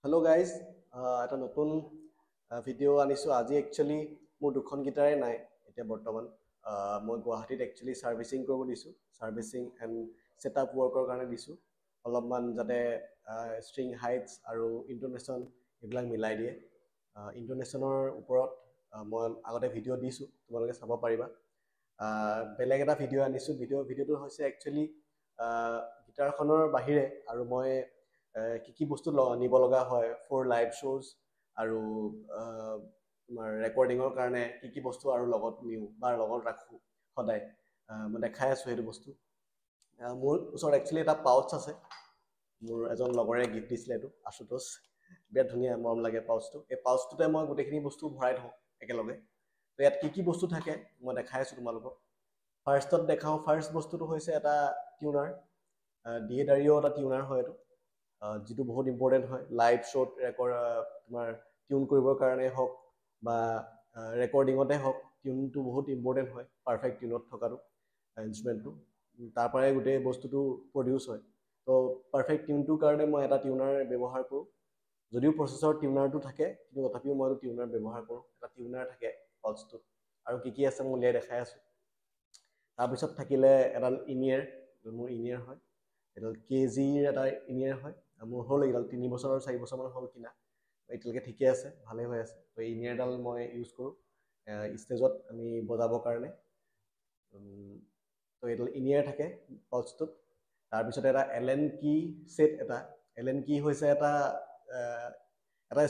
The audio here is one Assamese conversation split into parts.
হেল্ল' গাইজ, এটা নতুন ভিডিঅ' আনিছোঁ আজি। একচুৱেলি মোৰ দুখন গীটাৰে নাই এতিয়া বৰ্তমান। মই গুৱাহাটীত একচুৱেলি ছাৰ্ভিচিং কৰিব দিছোঁ, ছাৰ্ভিচিং এণ্ড ছেট আপ ৱৰ্কৰ কাৰণে দিছোঁ, অলপমান যাতে ষ্ট্ৰিং হাইটছ আৰু ইণ্ট'নেশ্যন এইবিলাক মিলাই দিয়ে। ইণ্ট'নেশ্যনৰ ওপৰত মই আগতে ভিডিঅ' দিছোঁ, তোমালোকে চাব পাৰিবা। বেলেগ এটা ভিডিঅ' আনিছোঁ। ভিডিঅ'টো হৈছে একচুৱেলি গীটাৰখনৰ বাহিৰে আৰু মই কি বস্তু নিব লগা হয় ফৰ লাইভ শ্ব'জ আৰু তোমাৰ ৰেকৰ্ডিঙৰ কাৰণে কি বস্তু আৰু লগত নিওঁ বা লগত ৰাখোঁ সদায়, মই দেখাই আছোঁ সেইটো বস্তু। মোৰ ওচৰত একচুৱেলি এটা পাউচ আছে, মোৰ এজন লগৰে গিফ্ট দিছিলে। এইটো আশুতোষ, বিৰাট ধুনীয়া মৰম লাগে পাউচটো। এই পাউচটোতে মই গোটেইখিনি বস্তু ভৰাই থওঁ একেলগে। তো ইয়াত কি বস্তু থাকে মই দেখাই আছোঁ তোমালোকক। ফাৰ্ষ্টত দেখাওঁ। ফাৰ্ষ্ট বস্তুটো হৈছে এটা টিউনাৰ, DA-Dario এটা টিউনাৰ হয় এইটো, যিটো বহুত ইম্পৰ্টেণ্ট হয় লাইভ শ্ব'ত তোমাৰ টিউন কৰিবৰ কাৰণে হওক বা ৰেকৰ্ডিঙতে হওক। টিউনটো বহুত ইম্পৰ্টেণ্ট হয়, পাৰফেক্ট টিউনত থকাটো ইনষ্ট্ৰুমেণ্টটো। তাৰ পৰাই গোটেই বস্তুটো প্ৰডিউচ হয়। তো পাৰফেক্ট টিউনটোৰ কাৰণে মই এটা টিউনাৰ ব্যৱহাৰ কৰোঁ। যদিও প্ৰচেছৰ টিউনাৰটো থাকে, কিন্তু তথাপিও মই টিউনাৰ ব্যৱহাৰ কৰোঁ। এটা টিউনাৰ থাকে পাউচটোত, আৰু কি আছে মই উলিয়াই দেখাই আছোঁ। তাৰপিছত থাকিলে এডাল ইনিয়াৰ, মোৰ ইনিয়াৰ হয়। এডাল KG-ৰ এটা ইনিয়াৰ হয়। মোৰ হ'ল এইডাল 3 বছৰ 4 বছৰমান হ'ল কিনা, এতিয়ালৈকে ঠিকে আছে, ভালে হৈ আছে। তো ইনিয়াৰডাল মই ইউজ কৰোঁ ষ্টেজত আমি বজাবৰ কাৰণে। তো এইডাল ইনিয়াৰ থাকে পাউচটোত। তাৰপিছত এটা এলেন কি ছেট, এলেন কি হৈছে এটা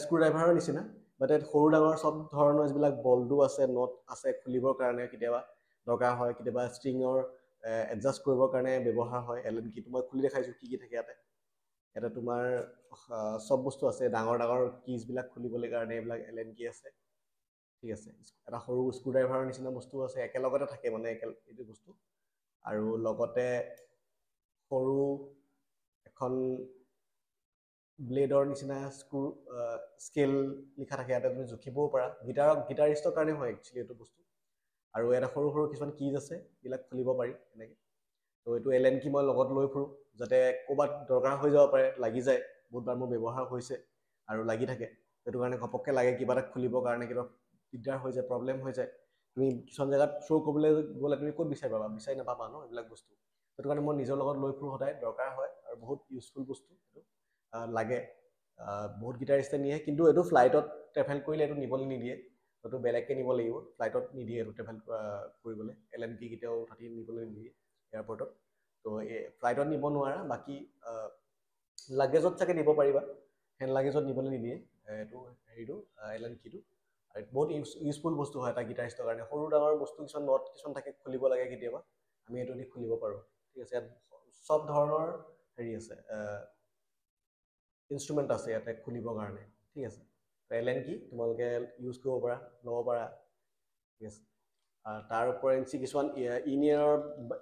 স্ক্ৰু ড্ৰাইভাৰৰ নিচিনা, বাট ইয়াত সৰু ডাঙৰ চব ধৰণৰ যিবিলাক বল্ডো আছে, নট আছে খুলিবৰ কাৰণে কেতিয়াবা দৰকাৰ হয়, কেতিয়াবা ষ্ট্ৰিঙৰ এডজাষ্ট কৰিবৰ কাৰণে ব্যৱহাৰ হয়। এলেন কিটো মই খুলি দেখাইছোঁ কি থাকে ইয়াতে তোমাৰ চব বস্তু আছে। ডাঙৰ ডাঙৰ কিজবিলাক খুলিবলৈ কাৰণে এইবিলাক এলেন কি আছে, ঠিক আছে। এটা সৰু স্ক্ৰু ড্ৰাইভাৰৰ নিচিনা বস্তু আছে, একেলগতে থাকে মানে এইটো বস্তু। আৰু লগতে সৰু এখন ব্লেডৰ নিচিনা স্কেল লিখা থাকে, ইয়াতে তুমি জুখিবও পাৰা। গিটাৰিষ্টৰ কাৰণে হয় একচুৱেলি এইটো বস্তু। আৰু এটা সৰু সৰু কিছুমান কিজ আছে, এইবিলাক খুলিব পাৰি এনেকৈ। তো এইটো এলেন কি মই লগত লৈ ফুৰোঁ, যাতে ক'ৰবাত দৰকাৰ হৈ যাব পাৰে, লাগি যায়। বহুতবাৰ মোৰ ব্যৱহাৰ হৈছে আৰু লাগি থাকে। সেইটো কাৰণে ঘপককৈ লাগে কিবা এটা খুলিবৰ কাৰণে, কিবা দিগদাৰ হৈ যায়, প্ৰব্লেম হৈ যায়। তুমি কিছুমান জেগাত শ্ব' কৰিবলৈ গ'লে তুমি ক'ত বিচাৰি নাপাবা ন এইবিলাক বস্তু। সেইটো কাৰণে মই নিজৰ লগত লৈ ফুৰোঁ সদায়, দৰকাৰ হয় আৰু বহুত ইউজফুল বস্তু এইটো। লাগে, বহুত গিটাৰিষ্টে নিয়ে, কিন্তু এইটো ফ্লাইটত ট্ৰেভেল কৰিলে এইটো নিবলৈ নিদিয়ে। এইটো বেলেগকৈ নিব লাগিব, ফ্লাইটত নিদিয়ে এইটো ট্ৰেভেল কৰিবলৈ। এলেন কি কেতিয়াও তাতে নিবলৈ নিদিয়ে এয়াৰপৰ্টত। তো এই ফ্লাইটত নিব নোৱাৰা, বাকী লাগেজত চাগে নিব পাৰিবা, হেণ্ড লাগেজত নিবলৈ নিদিয়ে এইটো হেৰিটো এলেন কিটো। বহুত ইউজফুল বস্তু হয় এটা গিটাৰিষ্টৰ কাৰণে। সৰু ডাঙৰ বস্তু কিছুমান নট কিছুমান থাকে, খুলিব লাগে কেতিয়াবা, আমি এইটো দি খুলিব পাৰোঁ, ঠিক আছে। ইয়াত চব ধৰণৰ হেৰি আছে, ইনষ্ট্ৰুমেণ্ট আছে ইয়াতে খুলিবৰ কাৰণে, ঠিক আছে। এলেন কি তোমালোকে ইউজ কৰিব পাৰা, ল'ব পাৰা, ঠিক আছে। তাৰ ওপৰেঞ্চি কিছুমান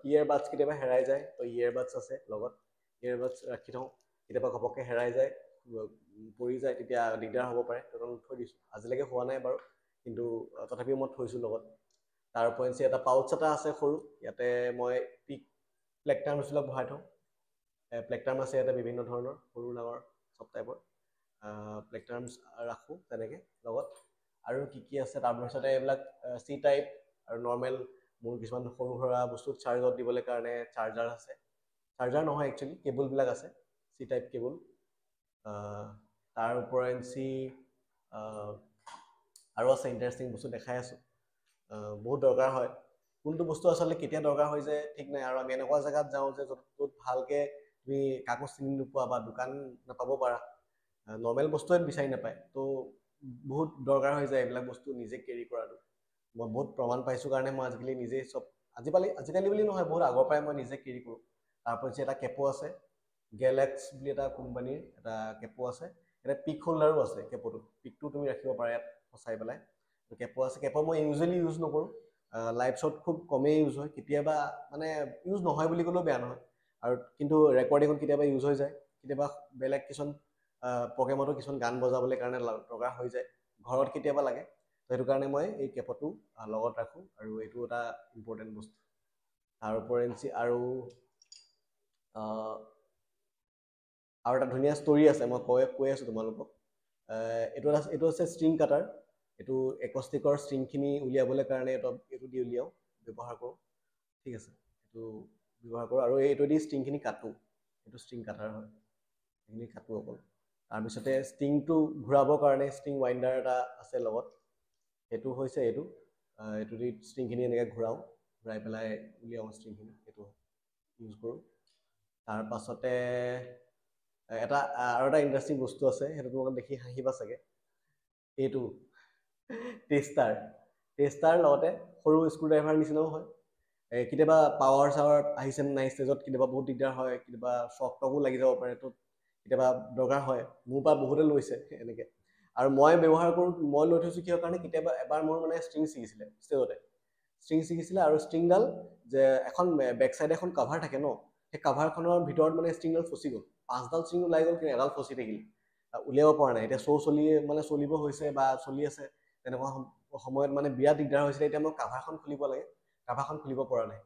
ইয়েৰ বাডছ কেতিয়াবা হেৰাই যায়, তো ইয়েৰ বাডছ আছে লগত, ইয়েৰ বাডছ ৰাখি থওঁ। কেতিয়াবা ঘপককৈ হেৰাই যায়, পৰি যায়, তেতিয়া দিগদাৰ হ'ব পাৰে, তো থৈ দিছোঁ। আজিলৈকে হোৱা নাই বাৰু, কিন্তু তথাপিও মই থৈছোঁ লগত। তাৰ ওপৰেঞ্চি এটা পাউচ এটা আছে সৰু, ইয়াতে মই প্লেকটাৰ্মছবিলাক ভৰাই থওঁ। প্লেকটাৰ্ম আছে ইয়াতে বিভিন্ন ধৰণৰ, সৰু ডাঙৰ চব টাইপৰ প্লেকটাৰ্মছ ৰাখোঁ তেনেকৈ লগত। আৰু কি আছে তাৰপিছতে এইবিলাক চি টাইপ আৰু নৰ্মেল মোৰ কিছুমান সৰু সুৰা বস্তু চাৰ্জত দিবলৈ কাৰণে চাৰ্জাৰ আছে। চাৰ্জাৰ নহয় একচুৱেলি, কেবুলবিলাক আছে, চি টাইপ কেবুল। তাৰ ওপৰেঞ্চি আৰু আছে ইণ্টাৰেষ্টিং বস্তু দেখাই আছোঁ। বহুত দৰকাৰ হয়, কোনটো বস্তু আচলতে কেতিয়া দৰকাৰ হৈ যায় ঠিক নাই। আৰু আমি এনেকুৱা জেগাত যাওঁ যে য'ত ভালকৈ তুমি কাকো চিনি নোপোৱা বা দোকান নাপাব পাৰা, নৰ্মেল বস্তুৱে বিচাৰি নাপায়, তো বহুত দৰকাৰ হৈ যায় এইবিলাক বস্তু নিজে কেৰি কৰাটো। মই বহুত প্ৰমাণ পাইছোঁ কাৰণে মই আজিকালি নিজেই চব, আজিকালি বুলি নহয়, বহুত আগৰ পৰাই মই নিজে কেৰি কৰোঁ। তাৰপিছত এটা কেপো আছে, গেলেক্স বুলি এটা কোম্পানীৰ এটা কেপো আছে। এটা পিক হোল্ডাৰো আছে কেপোটো, পিকটো তুমি ৰাখিব পাৰা ইয়াত ফচাই পেলাই। কেপো আছে, কেপো মই ইউজুৱেলি ইউজ নকৰোঁ, লাইভ শ্ব'ত খুব কমেই ইউজ হয়, কেতিয়াবা মানে ইউজ নহয় বুলি ক'লেও বেয়া নহয়। আৰু কিন্তু ৰেকৰ্ডিঙত কেতিয়াবা ইউজ হৈ যায়, কেতিয়াবা বেলেগ কিছুমান প্ৰগ্ৰেমতো কিছুমান গান বজাবলৈ কাৰণে দৰকাৰ হৈ যায়, ঘৰত কেতিয়াবা লাগে। সেইটো কাৰণে মই এই কেপটো লগত ৰাখোঁ, আৰু এইটো এটা ইম্পৰ্টেণ্ট বস্তু। তাৰ ওপৰেঞ্চি আৰু এটা ধুনীয়া ষ্টৰি আছে, মই কৈ আছোঁ তোমালোকক। এইটো আছে ষ্ট্ৰিং কাটাৰ। এইটো একষ্টিকৰ ষ্ট্ৰিংখিনি উলিয়াবলৈ কাৰণে এইটো দি উলিয়াওঁ, ব্যৱহাৰ কৰোঁ। ঠিক আছে, এইটো ব্যৱহাৰ কৰোঁ আৰু এইটো দি ষ্ট্ৰিংখিনি কাটোঁ। এইটো ষ্ট্ৰিং কাটাৰ হয়, সেইখিনি কাটোঁ অকল। তাৰপিছতে ষ্ট্ৰিংটো ঘূৰাবৰ কাৰণে ষ্ট্ৰিং ৱাইণ্ডাৰ এটা আছে লগত, সেইটো হৈছে এইটো দি ষ্ট্ৰিংখিনি এনেকৈ ঘূৰাই পেলাই উলিয়াওঁ ষ্ট্ৰিংখিনি, সেইটো ইউজ কৰোঁ। তাৰ পাছতে আৰু এটা ইণ্টাৰেষ্টিং বস্তু আছে, সেইটো তোমালোকে দেখি হাঁহিবা চাগে। এইটো টেষ্টাৰ লগতে সৰু স্ক্ৰুড্ৰাইভাৰ নিচিনাও হয়। কেতিয়াবা পাৱাৰ আহিছে নাই ষ্টেজত, কেতিয়াবা বহুত দিগদাৰ হয়, কেতিয়াবা চক টকো লাগি যাব পাৰে, তো কেতিয়াবা দৰকাৰ হয়। মোৰ পৰা বহুতে লৈছে এনেকৈ। আৰু মই ব্যৱহাৰ কৰোঁ, মই লৈ থৈছোঁ কিহৰ কাৰণে, কেতিয়াবা এবাৰ মোৰ মানে ষ্ট্ৰিং ছিগিছিলে ষ্টেজতে। ষ্ট্ৰিং ছিগিছিলে আৰু ষ্ট্ৰিংডাল যে এখন বেক চাইডে এখন কাভাৰ থাকে ন, সেই কাভাৰখনৰ ভিতৰত মানে ষ্ট্ৰিংডাল ফচি গ'ল। 5ডাল ষ্ট্ৰিং ওলাই গ'ল, কিন্তু এডাল ফচি থাকিল, উলিয়াব পৰা নাই। এতিয়া চলিব হৈছে বা চলি আছে, তেনেকুৱা সময়ত মানে বিৰাট দিগদাৰ হৈছিলে। এতিয়া মই কাভাৰখন খুলিব লাগে, কাভাৰখন খুলিব পৰা নাই,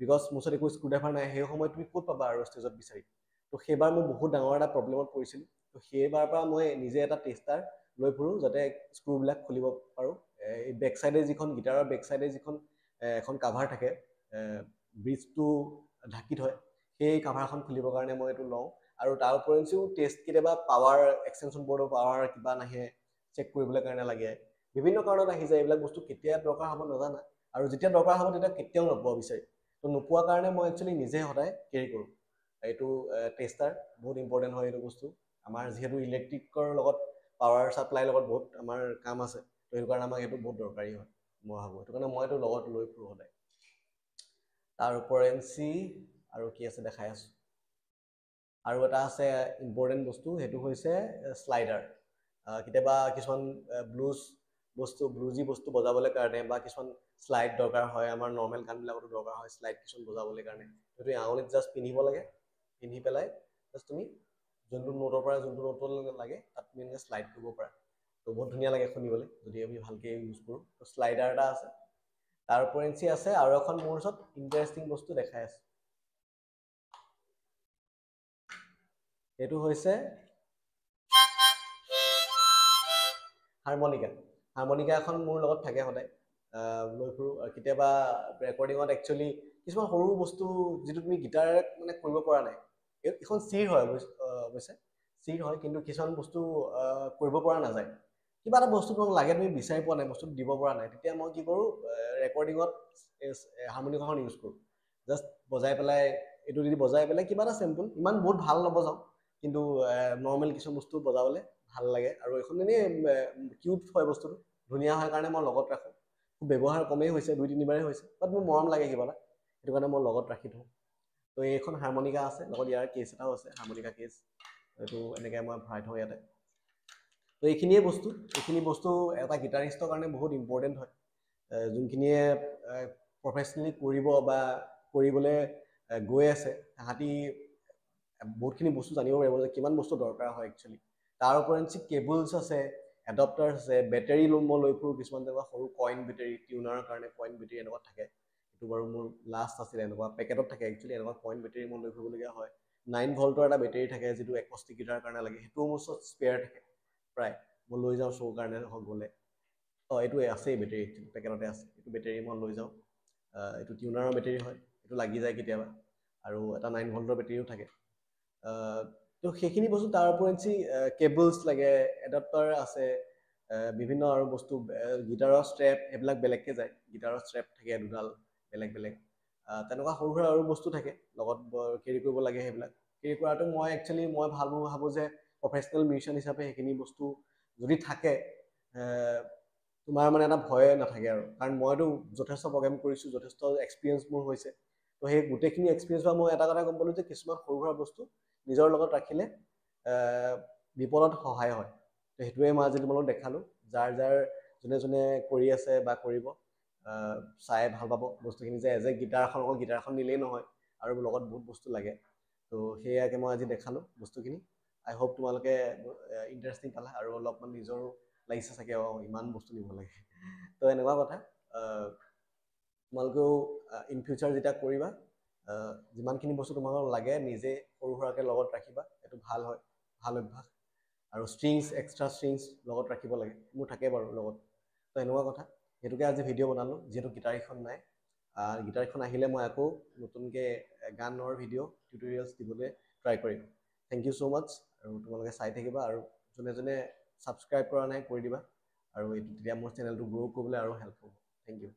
বিকজ মোৰ ওচৰত একো স্ক্ৰুড্ৰাইভাৰ নাই। সেই সময়ত তুমি ক'ত পাবা আৰু ষ্টেজত বিচাৰি। তো সেইবাৰ মই বহুত ডাঙৰ এটা প্ৰব্লেমত পৰিছিলোঁ। তো সেইবাৰ পৰা মই নিজে এটা টেষ্টাৰ লৈ ফুৰোঁ, যাতে স্ক্ৰুবিলাক খুলিব পাৰোঁ। এই বেক চাইডে যিখন গিটাৰৰ বেক চাইডে যিখন এখন কাভাৰ থাকে, ব্ৰিজটো ঢাকি থয়, সেই কাভাৰখন খুলিবৰ কাৰণে মই এইটো লওঁ। আৰু তাৰ উপৰিঞ্চিও কেতিয়াবা পাৱাৰ এক্সটেনশ্যন বৰ্ডৰ পাৱাৰ কিবা নাহে, চেক কৰিবলৈ কাৰণে লাগে, বিভিন্ন কাৰণত আহি যায়। এইবিলাক বস্তু কেতিয়া দৰকাৰ হ'ব নাজানা, আৰু যেতিয়া দৰকাৰ হ'ব তেতিয়া কেতিয়াও নোপোৱা বিচাৰি। তো নোপোৱা কাৰণে মই একচুৱেলি নিজে সদায় কেৰি কৰোঁ এইটো টেষ্টাৰ। বহুত ইম্পৰ্টেণ্ট হয় এইটো বস্তু। আমাৰ যিহেতু ইলেক্ট্ৰিকৰ লগত, পাৱাৰ ছাপ্লাইৰ লগত বহুত আমাৰ কাম আছে, তো সেইটো কাৰণে আমাক এইটো বহুত দৰকাৰী হয়, মই ভাবোঁ। সেইটো কাৰণে মই এইটো লগত লৈ ফুৰোঁ সদায়। তাৰ উপৰিঞ্চি আৰু কি আছে দেখাই আছোঁ। আৰু এটা আছে ইম্পৰ্টেণ্ট বস্তু, সেইটো হৈছে শ্লাইডাৰ। কেতিয়াবা কিছুমান ব্লুজি বস্তু বজাবলৈ কাৰণে বা কিছুমান শ্লাইড দৰকাৰ হয়, আমাৰ নৰ্মেল গানবিলাকতো দৰকাৰ হয় শ্লাইড কিছুমান বজাবলৈ কাৰণে। সেইটো আঙুলিত জাষ্ট পিন্ধিব লাগে, পিন্ধি পেলাই জাষ্ট তুমি যোনটো নোটৰ পৰা যোনটো নোটলৈ লাগে তাত তুমি এনেকৈ শ্লাইড কৰিব পাৰা। তো বহুত ধুনীয়া লাগে শুনিবলৈ যদি আমি ভালকৈ ইউজ কৰোঁ। তো শ্লাইডাৰ এটা আছে। তাৰ উপৰিঞ্চি আছে আৰু এখন মোৰ ওচৰত ইণ্টাৰেষ্টিং বস্তু দেখাই আছে। এইটো হৈছে হাৰমনিকা এখন মোৰ লগত থাকে সদায়, লৈ ফুৰোঁ। কেতিয়াবা ৰেকৰ্ডিঙত একচুৱেলি কিছুমান সৰু বস্তু যিটো তুমি গিটাৰেৰে মানে কৰিব পৰা নাই, এইখন স্থিৰ হয় অৱশ্যে, স্থিৰ হয়, কিন্তু কিছুমান বস্তু কৰিব পৰা নাযায়। কিবা এটা বস্তু তোমাক লাগে, তুমি বিচাৰি পোৱা নাই, বস্তুটো দিব পৰা নাই, তেতিয়া মই কি কৰোঁ, ৰেকৰ্ডিঙত হাৰমনিকাখন ইউজ কৰোঁ। জাষ্ট বজাই পেলাই, এইটো দি বজাই পেলাই কিবা এটা চিম্পল, ইমান বহুত ভাল নবজাওঁ, কিন্তু নৰ্মেল কিছুমান বস্তু বজাবলৈ ভাল লাগে। আৰু এইখন এনেই কিউট হয় বস্তুটো, ধুনীয়া হয় কাৰণে মই লগত ৰাখোঁ। ব্যৱহাৰ কমেই হৈছে, 2-3বাৰেই হৈছে, বাট মোৰ মৰম লাগে কিবা এটা, সেইটো কাৰণে মই লগত ৰাখি থওঁ। তো এইখন হাৰমনিকা আছে, লগত ইয়াৰ কেছ এটাও আছে, হাৰমনিকা কেছ। এইটো এনেকৈ মই ভৰাই থওঁ ইয়াতে। তো এইখিনি বস্তু এটা গিটাৰিষ্টৰ কাৰণে বহুত ইম্পৰ্টেণ্ট হয়। যোনখিনিয়ে প্ৰফেচনেলি কৰিব বা কৰিবলৈ গৈ আছে, তাহাঁতি বহুতখিনি বস্তু জানিব পাৰিব যে কিমান বস্তু দৰকাৰ হয় একচুৱেলি। তাৰ উপৰিঞ্চি কেবলছ আছে, এডপ্টাৰ্ছ আছে, বেটেৰী মই লৈ ফুৰোঁ। কিছুমান তেনেকুৱা সৰু কইন বেটেৰী, টিউনাৰৰ কাৰণে কইন বেটেৰী এনেকুৱা থাকে। সেইটো বাৰু মোৰ লাষ্ট আছিলে, এনেকুৱা পেকেটত থাকে একচুৱেলি, এনেকুৱা কইন বেটেৰী মই লৈ ফুৰিবলগীয়া হয়। 9 ভল্টৰ এটা বেটেৰী থাকে, যিটো একষ্টিক গিটাৰৰ কাৰণে লাগে, সেইটোও মোৰ ওচৰত স্পেয়াৰ থাকে প্ৰায়, মই লৈ যাওঁ শ্ব' কাৰণে গ'লে। এইটো আছেই বেটেৰী, একচুৱেলি পেকেটতে আছে, এইটো বেটেৰী মই লৈ যাওঁ। এইটো টিউনাৰৰ বেটেৰী হয়, এইটো লাগি যায় কেতিয়াবা। আৰু এটা 9 ভল্টৰ বেটেৰীও থাকে। তো সেইখিনি বস্তু। তাৰ উপৰিঞ্চি কেবলছ লাগে, এডাপ্টাৰ আছে, বিভিন্ন আৰু বস্তু, গিটাৰৰ ষ্ট্ৰেপ, এইবিলাক বেলেগকৈ যায়। গিটাৰৰ ষ্ট্ৰেপ থাকে দুডাল বেলেগ, তেনেকুৱা সৰু সুৰা আৰু বস্তু থাকে লগত, কেৰি কৰিব লাগে। সেইবিলাক কেৰি কৰাটো মই ভাবোঁ যে প্ৰফেচনেল মিউজিচিয়ান হিচাপে সেইখিনি বস্তু যদি থাকে, তোমাৰ মানে এটা ভয় নাথাকে আৰু, কাৰণ মইতো যথেষ্ট প্ৰগ্ৰেম কৰিছোঁ, যথেষ্ট এক্সপিৰিয়েঞ্চ মোৰ হৈছে। তো সেই গোটেইখিনি এক্সপিৰিয়েঞ্চ পৰা মই এটা কথা গম পালোঁ যে কিছুমান সৰু সুৰা বস্তু নিজৰ লগত ৰাখিলে বিপদত সহায় হয়। তো সেইটোৱে মই আজি তোমালোকক দেখালোঁ। যোনে যোনে কৰি আছে বা কৰিব, চাই ভাল পাব বস্তুখিনি, যে এজ এ গিটাৰখন নিলেই নহয়, আৰু লগত বহুত বস্তু লাগে। তো সেয়াকে মই আজি দেখালোঁ বস্তুখিনি। আই হোপ তোমালোকে ইণ্টাৰেষ্টিং পালা, আৰু অলপমান নিজৰো লাগিছে চাগে, ইমান বস্তু নিব লাগে। তো এনেকুৱা কথা, তোমালোকেও ইন ফিউচাৰ যেতিয়া কৰিবা, যিমানখিনি বস্তু তোমালোকক লাগে নিজে সৰু সুৰাকৈ লগত ৰাখিবা। এইটো ভাল হয়, ভাল অভ্যাস। আৰু ষ্ট্ৰিংছ এক্সট্ৰা ষ্ট্ৰিংছ লগত ৰাখিব লাগে, মোৰ থাকে বাৰু লগত। তো এনেকুৱা কথা, সেইটোকে আজি ভিডিঅ' বনালোঁ, যিহেতু গিটাৰকেইখন নাই। গিটাৰখন আহিলে মই আকৌ নতুনকৈ গানৰ ভিডিঅ' টিউটৰিয়েলছ দিবলৈ ট্ৰাই কৰিম। থেংক ইউ ছ' মাছ, আৰু তোমালোকে চাই থাকিবা, আৰু যোনে যোনে ছাবস্ক্ৰাইব কৰা নাই কৰি দিবা, আৰু এইটো তেতিয়া মোৰ চেনেলটো গ্ৰ' কৰিবলৈ আৰু হেল্প হ'ব। Thank U.